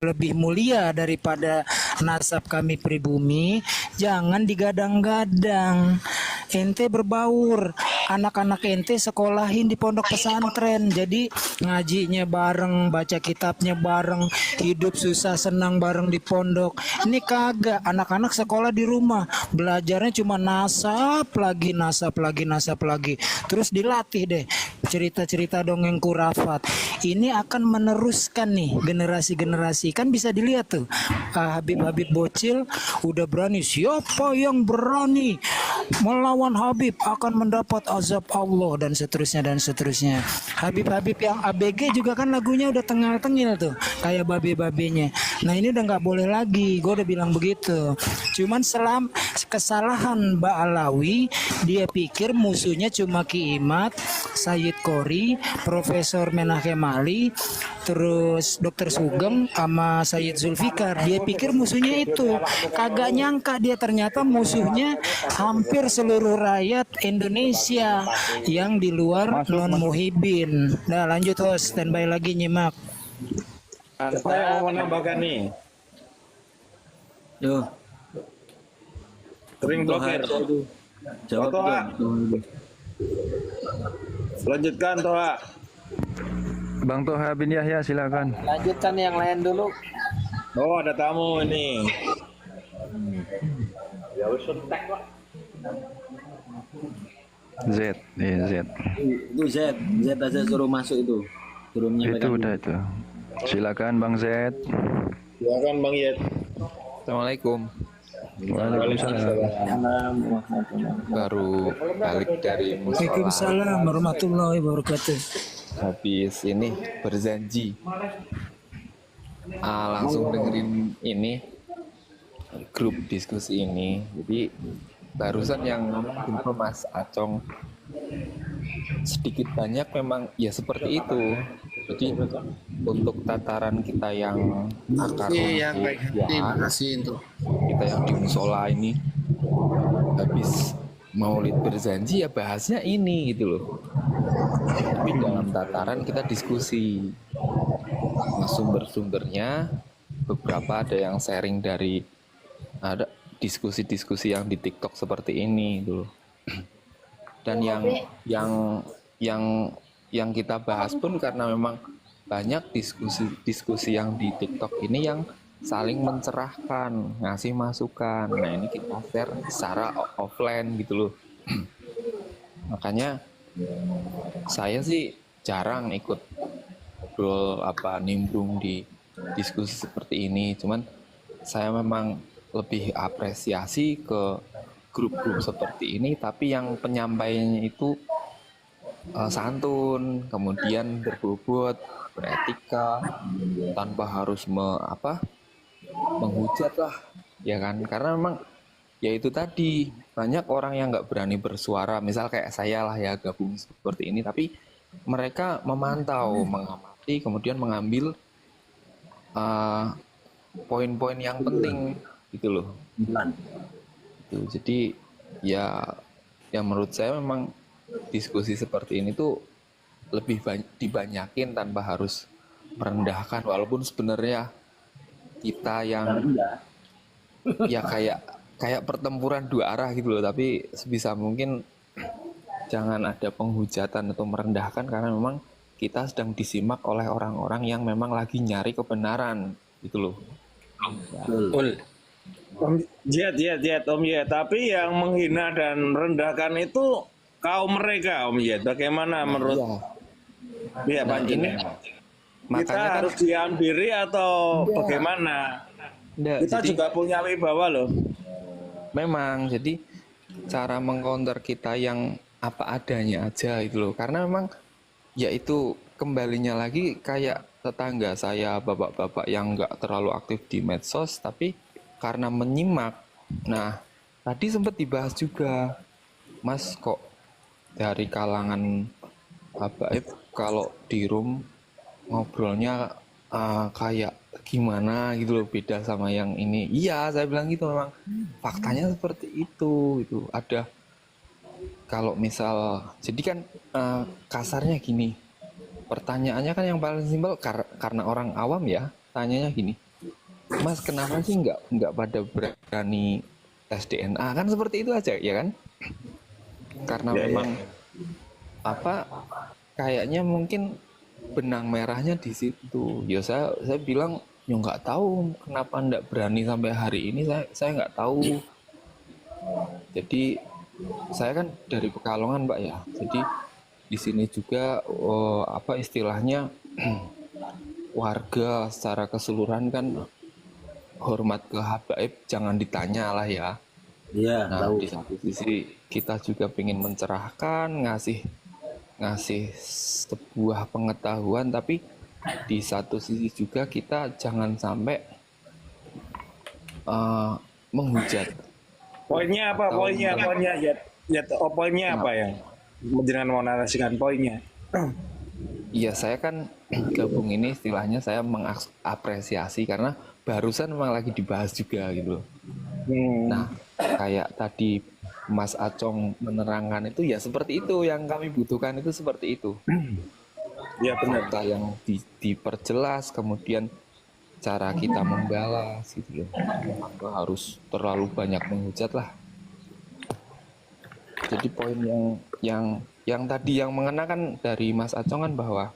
lebih mulia daripada nasab kami pribumi, jangan digadang-gadang. Ente berbaur, anak-anak ente sekolahin di pondok pesantren, jadi ngajinya bareng, baca kitabnya bareng, hidup susah senang bareng di pondok. Ini kagak, anak-anak sekolah di rumah, belajarnya cuma nasab lagi, nasab lagi, nasab lagi. Terus dilatih deh cerita-cerita dongeng kurafat. Ini akan meneruskan nih generasi-generasi. Kan bisa dilihat tuh, Habib-Habib bocil udah berani. Siapa yang berani melawan Habib akan mendapat azab Allah, dan seterusnya dan seterusnya. Habib-Habib yang ABG juga kan lagunya udah tengil-tengil tuh, kayak babe-babenya. Nah ini udah nggak boleh lagi, gue udah bilang begitu. Cuman kesalahan Mbak Alawi, dia pikir musuhnya cuma Ki Imat, Sayyid Kori, Profesor Menahem Ali, terus Dokter Sugeng sama Sayyid Zulfikar. Dia pikir musuhnya itu. Kagak nyangka dia ternyata musuhnya hampir seluruh rakyat Indonesia yang di luar non muhibin. Nah lanjut host, standby lagi nyimak. Saya mau menambahkan nih. Yo, Sering blokir. jawab Toha. dong. Lanjutkan Toha. Bang Toha bin Yahya silakan. Lanjutkan yang lain dulu. Oh ada tamu ini. Z, iya Z. Itu Z aja suruh masuk itu. Suruh Itu menyampaikan. udah itu. Silakan Bang Z. Silakan Bang Yed. Assalamualaikum. Waalaikumsalam. Baru balik dari musola. Waalaikumsalam warahmatullahi wabarakatuh. Habis ini berjanji. Langsung dengerin ini grup diskusi ini. Jadi barusan yang info Mas Acong sedikit banyak memang ya seperti itu. Jadi untuk tataran kita yang akar rumput, Terima kasih untuk kita yang di musola ini habis maulid berjanji ya bahasnya ini gitu loh. Tapi dalam tataran kita diskusi sumber-sumbernya, beberapa ada yang sharing dari ada diskusi-diskusi yang di TikTok seperti ini gitu loh. Dan yang kita bahas pun karena memang banyak diskusi yang di TikTok ini yang saling mencerahkan, ngasih masukan. Nah ini kita share secara offline gitu loh. Makanya saya sih jarang ikut ngobrol nimbrung di diskusi seperti ini. Cuman saya memang lebih apresiasi ke grup-grup seperti ini, tapi yang penyampaiannya itu santun, kemudian berbobot, beretika, tanpa harus menghujat lah, ya kan? Karena memang ya itu tadi banyak orang yang nggak berani bersuara, misal kayak saya lah ya gabung seperti ini, tapi mereka memantau, mengamati, kemudian mengambil poin-poin yang penting gitu loh. Jadi ya menurut saya memang diskusi seperti ini tuh lebih dibanyakin tanpa harus merendahkan, walaupun sebenarnya kita yang ya kayak pertempuran dua arah gitu loh, tapi sebisa mungkin jangan ada penghujatan atau merendahkan karena memang kita sedang disimak oleh orang-orang yang memang lagi nyari kebenaran gitu loh. Betul. Om Yed, Om Yed. Tapi yang menghina dan merendahkan itu kaum mereka, Om Yed. Bagaimana menurut pihak panjenengan? Kita Makanya kan harus diam diri atau bagaimana? Kita juga punya wibawa loh. memang jadi cara mengcounter kita yang apa adanya aja gitu loh, karena memang ya itu kembalinya lagi kayak tetangga saya, bapak-bapak yang nggak terlalu aktif di medsos tapi karena menyimak. Nah tadi sempat dibahas juga, Mas, kok dari kalangan kalau di room ngobrolnya kayak gimana gitu loh, beda sama yang ini. Iya, saya bilang gitu, memang faktanya seperti itu. Ada kalau misal jadi kan kasarnya gini, pertanyaannya kan yang paling simpel karena orang awam ya tanyanya gini, Mas kenapa sih nggak pada berani tes DNA, kan seperti itu aja ya kan? Karena Ya, ya. memang apa, kayaknya mungkin benang merahnya di situ. Ya saya bilang ya nggak tahu kenapa nggak berani sampai hari ini, saya nggak tahu. Jadi saya kan dari Pekalongan Pak ya. Jadi di sini juga apa istilahnya warga secara keseluruhan kan hormat ke habaib, jangan ditanya lah ya. Iya, Nah, tahu. di satu sisi kita juga ingin mencerahkan, ngasih sebuah pengetahuan, tapi di satu sisi juga kita jangan sampai menghujat. Poinnya apa? Atau Poinnya Jet. Jet, poinnya apa yang jenengan mau narasikan poinnya? Iya, saya kan gabung ini istilahnya saya mengapresiasi karena barusan memang lagi dibahas juga gitu loh. Nah, kayak tadi Mas Acong menerangkan itu ya seperti itu yang kami butuhkan, itu seperti itu. Ya benar. Fakta yang diperjelas, kemudian cara kita membalas gitu loh. Nggak harus terlalu banyak menghujat lah. Jadi poin yang tadi yang mengenakan dari Mas Acong kan bahwa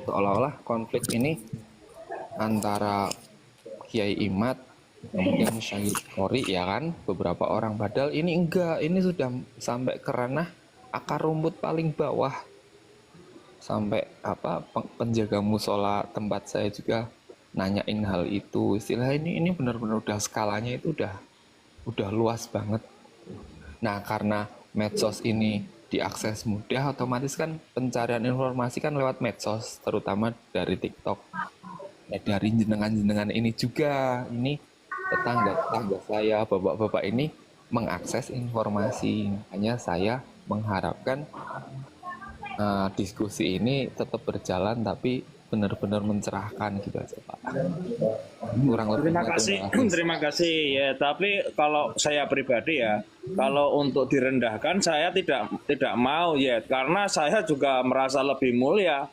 seolah-olah konflik ini antara Kiai Imad kemudian Syahid Qori ya kan, beberapa orang, padahal ini enggak, ini sudah sampai ke ranah akar rumput paling bawah. Sampai apa penjaga musola tempat saya juga nanyain hal itu. Istilah ini benar-benar udah skalanya itu udah luas banget. Nah, karena medsos ini diakses mudah, otomatis kan pencarian informasi kan lewat medsos, terutama dari TikTok. Nah, dari jenengan-jenengan ini juga, ini tetangga-tetangga saya, bapak-bapak ini mengakses informasi. Makanya saya mengharapkan diskusi ini tetap berjalan, tapi benar-benar mencerahkan gitu aja Pak. Kurang lebih. Terima kasih ya. Tapi kalau saya pribadi ya, kalau untuk direndahkan saya tidak mau ya, karena saya juga merasa lebih mulia.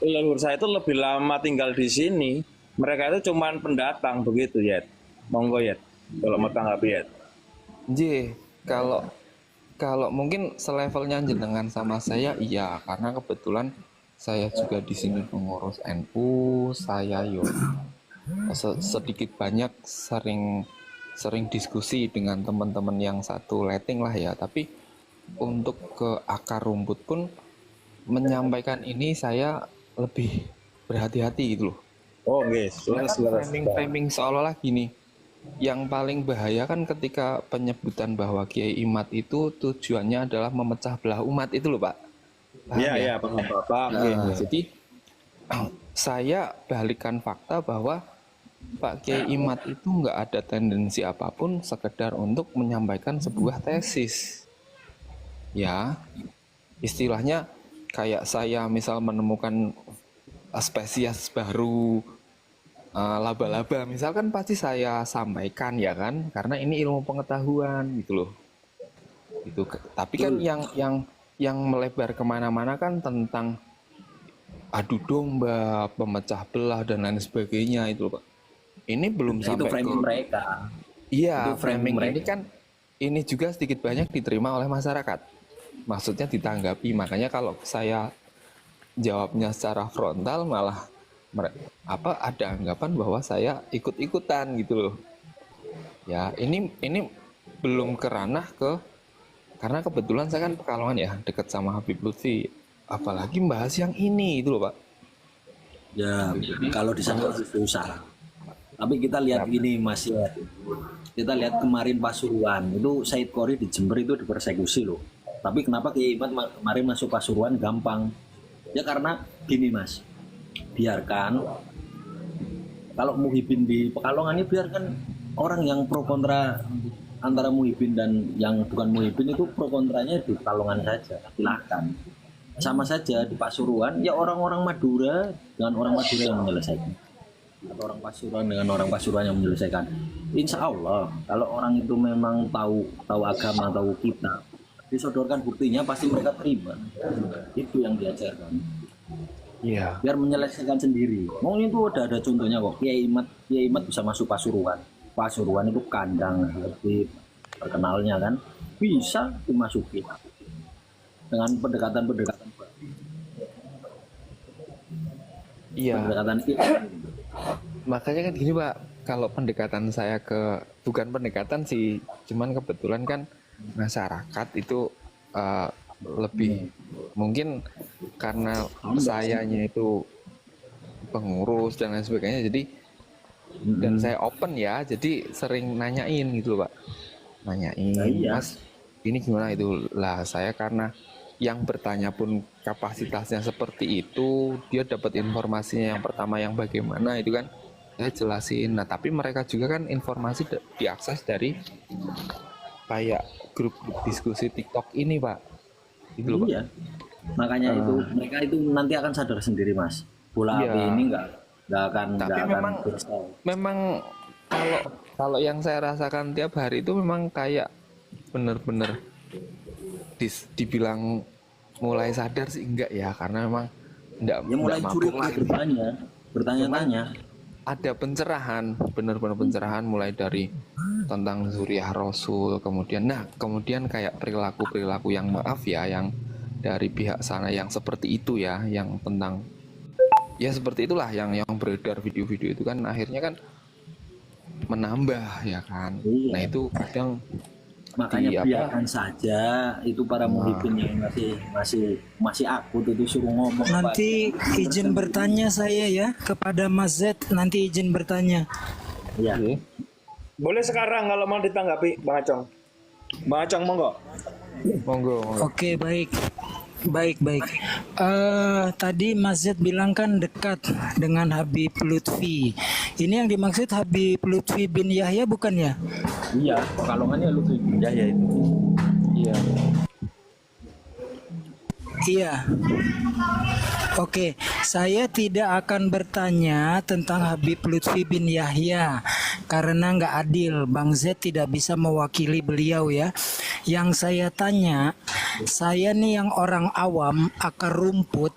Leluhur saya itu lebih lama tinggal di sini. Mereka itu cuman pendatang begitu ya. Monggo ya. Kalau mau tanggapi ya. Kalau mungkin selevelnya jenengan sama saya iya, karena kebetulan saya juga di sini pengurus NU, saya sedikit banyak sering diskusi dengan teman-teman yang satu letting lah ya. Tapi untuk ke akar rumput pun menyampaikan ini saya lebih berhati-hati gitu loh. Oh, guys. Framing seolah-olah gini. Yang paling bahaya kan ketika penyebutan bahwa Kiai Imad itu tujuannya adalah memecah belah umat itu loh Pak. Iya, Pak. Nah, jadi saya balikan fakta bahwa Pak Kiai Imad itu nggak ada tendensi apapun, sekedar untuk menyampaikan sebuah tesis. Ya, istilahnya kayak saya misal menemukan spesies baru laba-laba, misalkan pasti saya sampaikan ya kan, karena ini ilmu pengetahuan gitu loh. Itu. Tapi kan yang melebar kemana-mana kan tentang adu domba, pemecah belah dan lain sebagainya itu loh Pak. Ini belum Itu sampai framing ke mereka. iya, Itu framing framing ini mereka. kan ini juga sedikit banyak diterima oleh masyarakat. Maksudnya ditanggapi. Makanya kalau saya jawabnya secara frontal malah ada anggapan bahwa saya ikut-ikutan gitu loh. Ya, ini belum keranah karena kebetulan saya kan Pekalongan ya, dekat sama Habib Lutfi. Apalagi membahas yang ini itu loh, Pak. Ya, kalau di sana susah. Tapi kita lihat ini Mas ya. Kita lihat kemarin Pasuruan, itu Syahid Qori di Jember itu dipersekusi loh. Tapi kenapa Kiai Imad kemarin masuk Pasuruan gampang? Ya karena gini Mas. Biarkan kalau Muhyiddin di Pekalongan ini, biarkan orang yang pro kontra antara Muhyiddin dan yang bukan Muhyiddin itu pro kontranya di Pekalongan saja, silahkan. Sama saja di Pasuruan ya, orang-orang Madura dengan orang Madura yang menyelesaikan, atau orang Pasuruan dengan orang Pasuruan yang menyelesaikan. Insya Allah kalau orang itu memang tahu agama, tahu kita, disodorkan buktinya pasti mereka terima. Itu yang diajarkan. Iya. biar menyelesaikan sendiri. Mau itu udah ada contohnya kok. Kiai Imat bisa masuk Pasuruan. Pasuruan itu kandang lebih terkenalnya kan, bisa dimasuki dengan pendekatan-pendekatan Iya. pendekatan itu. Makanya kan gini Pak, kalau pendekatan saya bukan pendekatan sih, cuman kebetulan kan masyarakat itu lebih mungkin karena sayanya itu pengurus dan lain sebagainya, jadi dan saya open ya, jadi sering nanyain gitu loh Pak, nanyain Nah, iya. Mas ini gimana itu lah, saya karena yang bertanya pun kapasitasnya seperti itu, dia dapat informasinya yang pertama yang bagaimana itu kan saya jelasin. Nah tapi mereka juga kan informasi diakses dari kayak grup-grup diskusi TikTok ini Pak, gitu loh Pak. Iya. Makanya itu mereka itu nanti akan sadar sendiri Mas. Bola Iya. api ini nggak akan Tapi memang selesai. memang kalau yang saya rasakan tiap hari itu memang kayak bener-bener dibilang mulai sadar sih enggak ya, karena memang enggak Ya mulai mabuk curiga lagi. bertanya-tanya. Ada pencerahan, bener-bener pencerahan mulai dari tentang Zuriyah Rasul, kemudian kayak perilaku yang maaf ya, yang dari pihak sana yang seperti itu ya, yang tentang ya seperti itulah yang beredar video-video itu kan akhirnya kan menambah ya kan. Iya. Nah itu kadang Makanya biarkan saja itu para muhibin yang masih akut itu suruh ngomong. Nanti izin bertanya saya ya kepada Mas Z, nanti izin bertanya. Ya. Boleh sekarang kalau mau ditanggapi Bang Acong. Bang Acong monggo. monggo. Oke, baik. Baik. Tadi Mas Z bilang kan dekat dengan Habib Lutfi. Ini yang dimaksud Habib Lutfi bin Yahya bukan ya? Iya, kalongannya Lutfi bin Yahya itu. Iya. Iya. Oke, saya tidak akan bertanya tentang Habib Lutfi bin Yahya karena nggak adil. Bang Z tidak bisa mewakili beliau ya. Yang saya tanya, saya nih yang orang awam akar rumput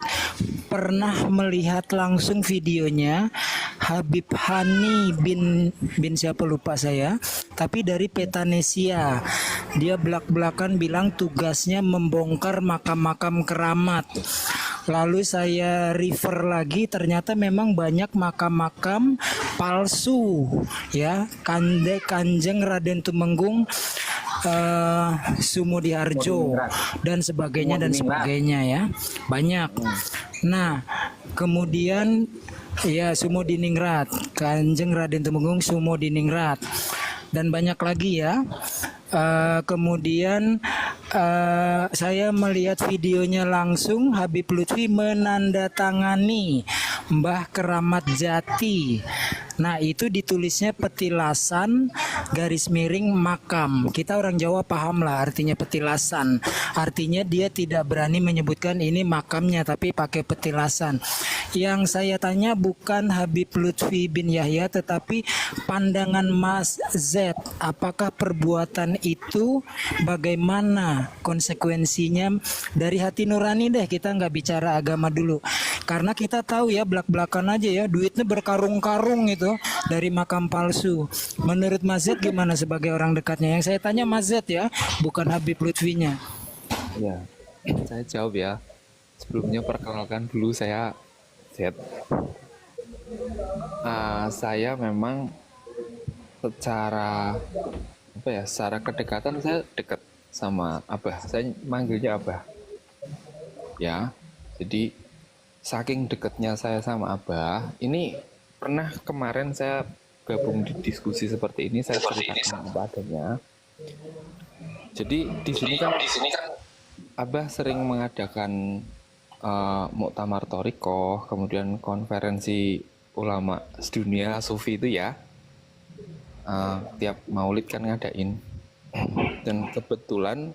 pernah melihat langsung videonya Habib Hani bin siapa lupa saya, tapi dari Petanesia. Dia belak-belakan bilang tugasnya membongkar makam-makam keramat. Lalu saya refer lagi, ternyata memang banyak makam-makam palsu ya, Kanjeng Raden Tumenggung, Sumudiharjo dan sebagainya ya, banyak. Nah kemudian ya Sumudiningrat, Kanjeng Raden Tumenggung Sumudiningrat dan banyak lagi ya. Kemudian saya melihat videonya langsung, Habib Lutfi menandatangani Mbah Keramat Jati. Nah itu ditulisnya petilasan garis miring makam. Kita orang Jawa paham lah artinya petilasan. Artinya dia tidak berani menyebutkan ini makamnya tapi pakai petilasan. Yang saya tanya bukan Habib Lutfi bin Yahya tetapi pandangan Mas Z. Apakah perbuatan itu bagaimana konsekuensinya dari hati nurani deh, kita nggak bicara agama dulu. Karena kita tahu ya belak-belakan aja ya duitnya berkarung-karung itu dari makam palsu. Menurut Mas Z gimana sebagai orang dekatnya? Yang saya tanya Mas Z ya, bukan Habib Lutfinya. Ya, saya jawab ya. Sebelumnya perkenalkan dulu saya Z. Saya memang secara secara kedekatan saya dekat sama Abah. Saya manggilnya Abah. Ya, jadi saking dekatnya saya sama Abah, ini pernah kemarin saya gabung di diskusi seperti ini, saya ceritakan apa adanya. Jadi di sini kan Abah sering mengadakan muktamar Thoriqoh, kemudian konferensi ulama sedunia sufi itu ya. Tiap maulid kan ngadain. Dan kebetulan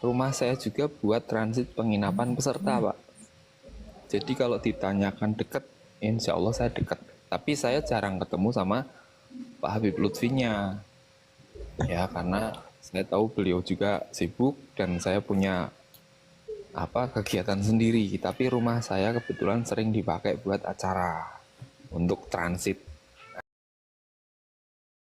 rumah saya juga buat transit penginapan peserta, Pak. Jadi kalau ditanyakan dekat, insya Allah saya dekat. Tapi saya jarang ketemu sama Pak Habib Lutfinya. Ya karena saya tahu beliau juga sibuk dan saya punya apa kegiatan sendiri, tapi rumah saya kebetulan sering dipakai buat acara untuk transit